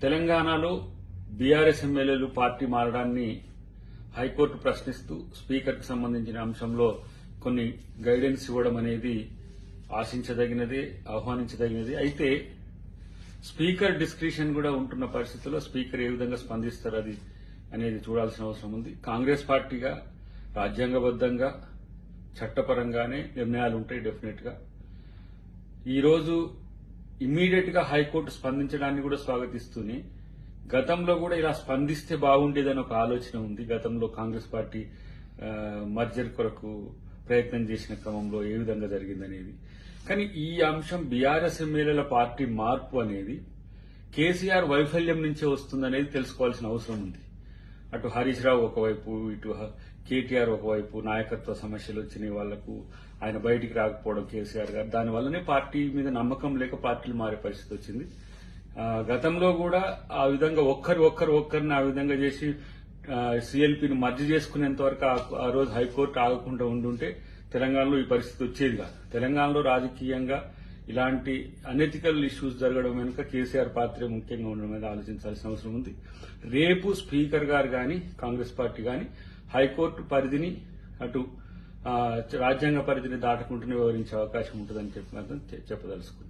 తెలంగాణలో బీఆర్ఎస్ ఎమ్మెల్యేలు party మారడాన్ని high court ప్రశ్నిస్తూ స్పీకర్కు సంబంధించిన అంశంలో కొన్ని గైడెన్స్ ఇవ్వడం అనేది ఆశించదగినదే, ఆహ్వానించదగినదే. అయితే స్పీకర్ డిస్క్రిషన్ కూడా ఉంటున్న పరిస్థితుల్లో స్పీకర్ ఏ విధంగా స్పందిస్తారు అది అనేది చూడాల్సిన అవసరం ఉంది. కాంగ్రెస్ పార్టీగా రాజ్యాంగబద్దంగా చట్టపరంగానే నిర్ణయాలు ఉంటాయి. డెఫినెట్ గా ఈరోజు ఇమ్మీడియట్ గా హైకోర్టు స్పందించడాన్ని కూడా స్వాగతిస్తూనే గతంలో కూడా ఇలా స్పందిస్తే బాగుండేదని ఒక ఆలోచన ఉంది. గతంలో కాంగ్రెస్ పార్టీ మర్జర్ కొరకు ప్రయత్నం చేసిన క్రమంలో ఏ విధంగా జరిగిందనేది. కానీ ఈ అంశం బీఆర్ఎస్ ఎమ్మెల్యేల పార్టీ మార్పు అనేది కేసీఆర్ వైఫల్యం నుంచే వస్తుందనేది తెలుసుకోవాల్సిన అవసరం ఉంది. అటు హరీష్ రావు ఒకవైపు, ఇటు కేటీఆర్ ఒకవైపు నాయకత్వ సమస్యలు వచ్చినాయి వాళ్లకు, ఆయన బయటికి రాకపోవడం కేసీఆర్ గారు, దానివల్లనే పార్టీ మీద నమ్మకం లేక పార్టీలు మారే పరిస్థితి వచ్చింది. గతంలో కూడా ఆ విధంగా ఒక్కరిని ఆ విధంగా చేసి సీఎల్పీని మర్జీ చేసుకునేంత వరకు ఆ రోజు హైకోర్టు ఆగకుండా ఉండుంటే తెలంగాణలో ఈ పరిస్థితి వచ్చేది కాదు. తెలంగాణలో రాజకీయంగా ఇలాంటి అనెథికల్ ఇష్యూస్ జరగడం వెనుక కేసీఆర్ పాత్రే ముఖ్యంగా ఉండడం మీద ఆలోచించాల్సిన అవసరం ఉంది. రేపు స్పీకర్ గారు గాని కాంగ్రెస్ పార్టీ గాని హైకోర్టు పరిధిని అటు రాజ్యాంగ పరిధిని దాటకుంటూనే వివరించే అవకాశం ఉంటుందని చెప్పదలుచుకున్నారు.